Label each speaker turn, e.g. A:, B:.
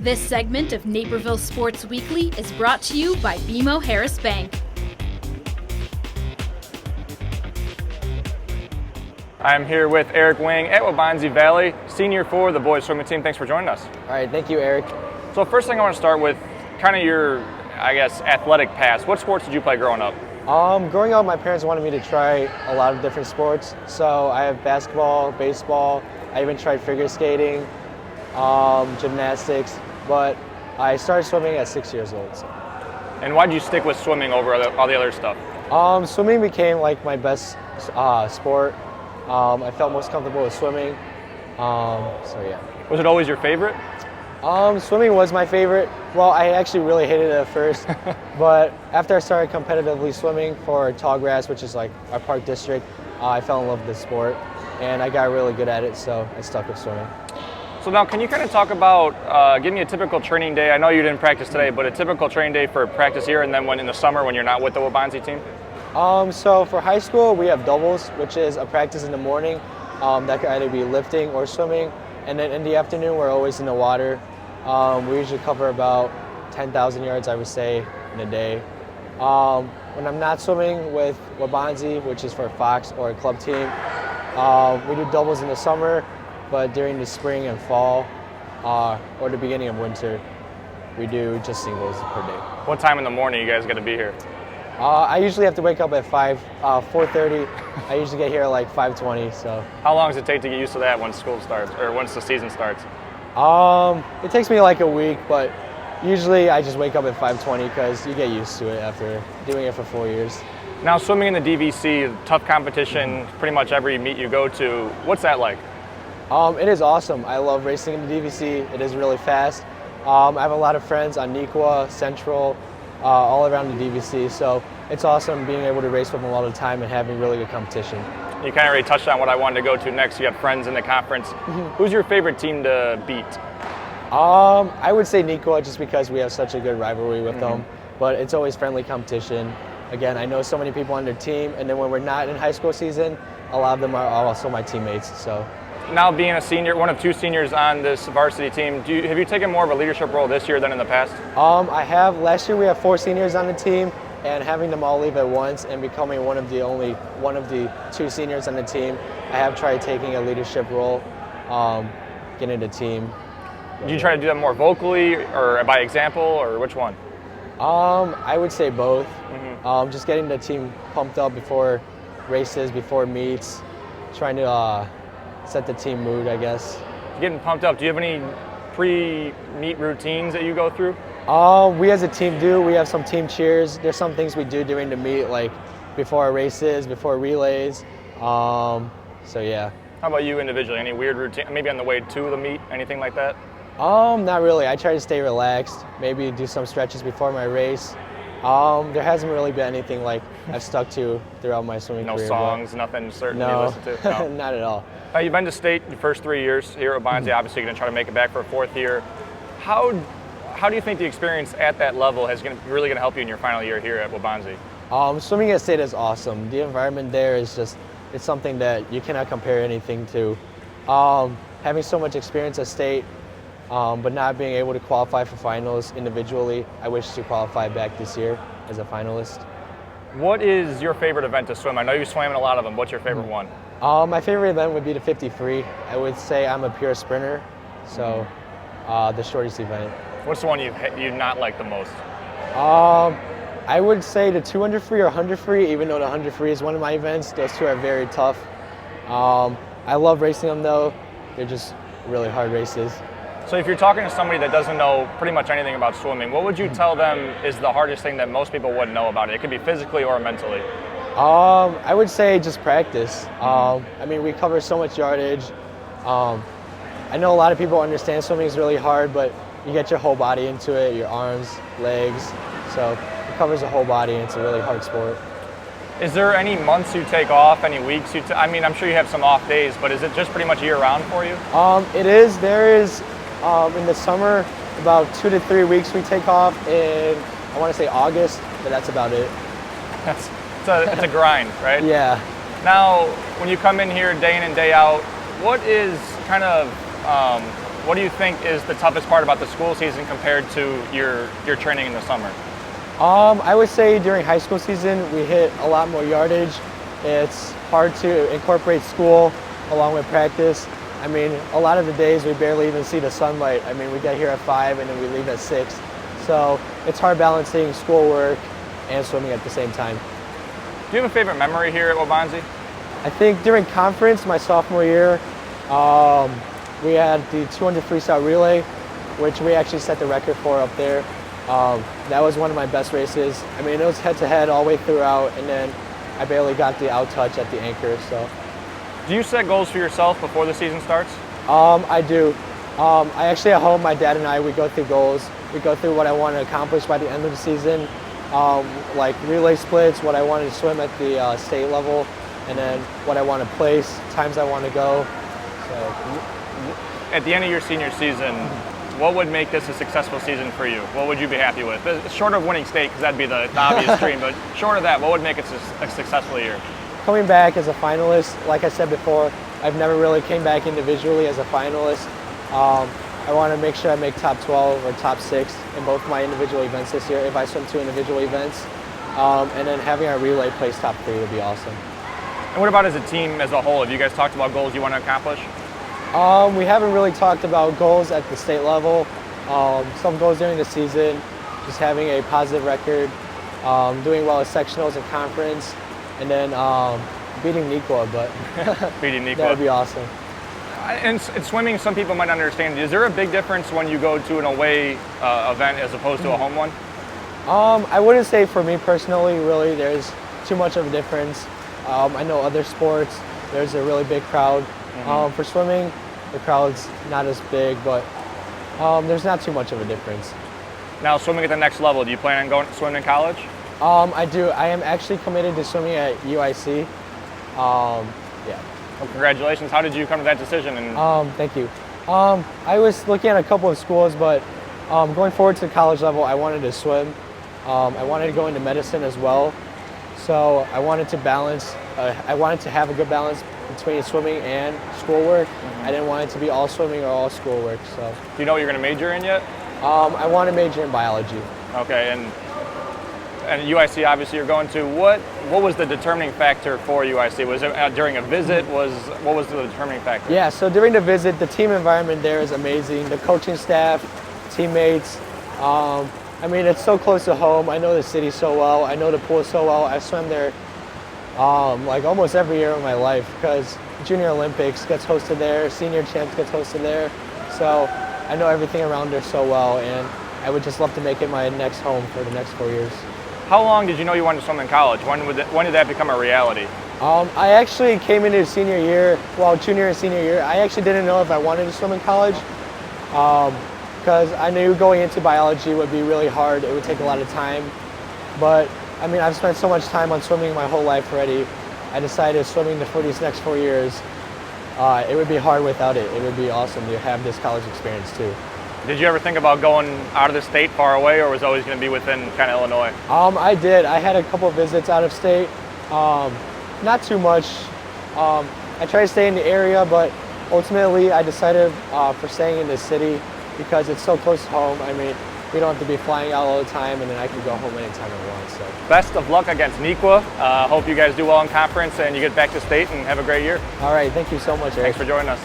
A: This segment of Naperville Sports Weekly is brought to you by BMO Harris Bank.
B: I'm here with Eric Weng at Waubonsie Valley, senior for the boys swimming team. Thanks for joining us.
C: All right, thank you, Eric.
B: So first thing I want to start with, kind of your, athletic past. What sports did you play growing up?
C: Growing up, my parents wanted me to try a lot of different sports. So I have basketball, baseball. I even tried figure skating, gymnastics, but I started swimming at 6 years old. So.
B: And why did you stick with swimming over all the other stuff?
C: Swimming became like my best sport. I felt most comfortable with swimming. So yeah.
B: Was it always your favorite?
C: Swimming was my favorite. Well, I actually really hated it at first, but after I started competitively swimming for Tallgrass, which is like our park district, I fell in love with the sport, and I got really good at it, so I stuck with swimming.
B: So now, can you kind of talk about, give me a typical training day? I know you didn't practice today, but a typical training day for practice here, and then when in the summer when you're not with the Waubonsie team?
C: So for high school, we have doubles, which is a practice in the morning. That could either be lifting or swimming, and then in the afternoon, we're always in the water. We usually cover about 10,000 yards, I would say, in a day. When I'm not swimming with Waubonsie, which is for Fox or a club team, we do doubles in the summer, but during the spring and fall, or the beginning of winter, we do just singles per day.
B: What time in the morning you guys got to be here?
C: I usually have to wake up at 4:30. I usually get here at like 5:20. So.
B: How long does it take to get used to that once school starts, or once the season starts?
C: It takes me like a week, but usually I just wake up at 5:20 because you get used to it after doing it for 4 years.
B: Now, swimming in the DVC, tough competition, pretty much every meet you go to. What's that like?
C: It is awesome. I love racing in the DVC. It is really fast. I have a lot of friends on Nequa, Central, all around the DVC, so it's awesome being able to race with them all the time and having really good competition.
B: You kind of already touched on what I wanted to go to next. You have friends in the conference. Who's your favorite team to beat?
C: I would say Nequa just because we have such a good rivalry with them, but it's always friendly competition. Again, I know so many people on their team, and then when we're not in high school season, a lot of them are also my teammates. So.
B: Now being a senior, one of two seniors on this varsity team, have you taken more of a leadership role this year than in the past?
C: I have. Last year we had 4 seniors on the team, and having them all leave at once and becoming one of the 2 seniors on the team, I have tried taking a leadership role, getting the team.
B: Do you try to do that more vocally or by example, or which one?
C: I would say both. Just getting the team pumped up before races, before meets, trying to set the team mood, I guess.
B: Getting pumped up. Do you have any pre-meet routines that you go through?
C: We as a team do. We have some team cheers. There's some things we do during the meet, like before our races, before relays. So yeah.
B: How about you individually? Any weird routine? Maybe on the way to the meet, anything like that?
C: Not really. I try to stay relaxed. Maybe do some stretches before my race. There hasn't really been anything like I've stuck to throughout my swimming career.
B: No songs, nothing certain you
C: no,
B: listen to? No,
C: not at all.
B: You've been to state the first 3 years here at Waubonsie. Obviously, you're going to try to make it back for a 4th year. How do you think the experience at that level is really going to help you in your final year here at Waubonsie?
C: Swimming at state is awesome. The environment there is it's something that you cannot compare anything to. Having so much experience at state, but not being able to qualify for finals individually, I wish to qualify back this year as a finalist.
B: What is your favorite event to swim? I know you swam in a lot of them. What's your favorite one?
C: My favorite event would be the 50 free. I would say I'm a pure sprinter, so the shortest event.
B: What's the one you not like the most?
C: I would say the 200 free or 100 free, even though the 100 free is one of my events. Those two are very tough. I love racing them though. They're just really hard races.
B: So if you're talking to somebody that doesn't know pretty much anything about swimming, what would you tell them is the hardest thing that most people wouldn't know about it? It could be physically or mentally.
C: I would say just practice. I mean, we cover so much yardage. I know a lot of people understand swimming is really hard, but you get your whole body into it, your arms, legs. So it covers the whole body, and it's a really hard sport.
B: Is there any months you take off, any weeks you I mean, I'm sure you have some off days, but is it just pretty much year-round for you?
C: It is. There is, in the summer, about 2 to 3 weeks we take off in, I want to say August, but that's about it.
B: It's a grind, right?
C: Yeah.
B: Now, when you come in here day in and day out, what is kind of what do you think is the toughest part about the school season compared to your training in the summer?
C: I would say during high school season, we hit a lot more yardage. It's hard to incorporate school along with practice. I mean, a lot of the days we barely even see the sunlight. I mean, we get here at 5 and then we leave at 6. So it's hard balancing schoolwork and swimming at the same time.
B: Do you have a favorite memory here at Waubonsie?
C: I think during conference, my sophomore year, we had the 200 freestyle relay, which we actually set the record for up there. That was one of my best races. I mean, it was head-to-head all the way throughout, and then I barely got the out-touch at the anchor. So,
B: do you set goals for yourself before the season starts?
C: I do. I actually at home, my dad and I, we go through goals. We go through what I want to accomplish by the end of the season, like relay splits, what I wanted to swim at the state level, and then what I want to place, times I want to go. So,
B: at the end of your senior season, what would make this a successful season for you? What would you be happy with? Short of winning state, because that'd be the obvious dream, but short of that, what would make it a successful year?
C: Coming back as a finalist, like I said before, I've never really came back individually as a finalist. I want to make sure I make top 12 or top 6 in both my individual events this year if I swim 2 individual events. And then having our relay place top 3 would be awesome.
B: And what about as a team as a whole? Have you guys talked about goals you want to accomplish?
C: We haven't really talked about goals at the state level. Some goals during the season, just having a positive record, doing well at sectionals and conference, and then beating Niqua, but
B: beating Niqua.
C: That would be awesome.
B: In swimming, some people might understand. Is there a big difference when you go to an away event as opposed to a home one?
C: I wouldn't say for me personally, really, there's too much of a difference. I know other sports, there's a really big crowd. For swimming, the crowd's not as big, but there's not too much of a difference.
B: Now, swimming at the next level, do you plan on going swimming in college?
C: I do. I am actually committed to swimming at UIC. Yeah.
B: Well, congratulations. How did you come to that decision?
C: Thank you. I was looking at a couple of schools, but going forward to the college level, I wanted to swim. I wanted to go into medicine as well. So I wanted to balance, I wanted to have a good balance between swimming and schoolwork. I didn't want it to be all swimming or all schoolwork. So.
B: Do you know what you're going to major in yet?
C: I want to major in biology.
B: Okay, and UIC obviously you're going to. What was the determining factor for UIC? Was it during a visit? What was the determining factor?
C: Yeah, so during the visit, the team environment there is amazing. The coaching staff, teammates. I mean, it's so close to home. I know the city so well. I know the pool so well. I swim there like almost every year of my life because Junior Olympics gets hosted there, Senior Champs gets hosted there. So I know everything around there so well, and I would just love to make it my next home for the next 4 years.
B: How long did you know you wanted to swim in college? When did that become a reality?
C: I actually came into junior and senior year, I actually didn't know if I wanted to swim in college because I knew going into biology would be really hard. It would take a lot of time. But I mean, I've spent so much time on swimming my whole life already. I decided swimming for these next 4 years, it would be hard without it. It would be awesome to have this college experience too.
B: Did you ever think about going out of the state far away, or was it always going to be within kind of Illinois?
C: I did. I had a couple of visits out of state. Not too much. I tried to stay in the area, but ultimately I decided for staying in the city because it's so close to home. I mean, we don't have to be flying out all the time, and then I can go home anytime I want. So.
B: Best of luck against Niqua. Hope you guys do well in conference and you get back to state and have a great year.
C: All right, thank you so much, Eric.
B: Thanks for joining us.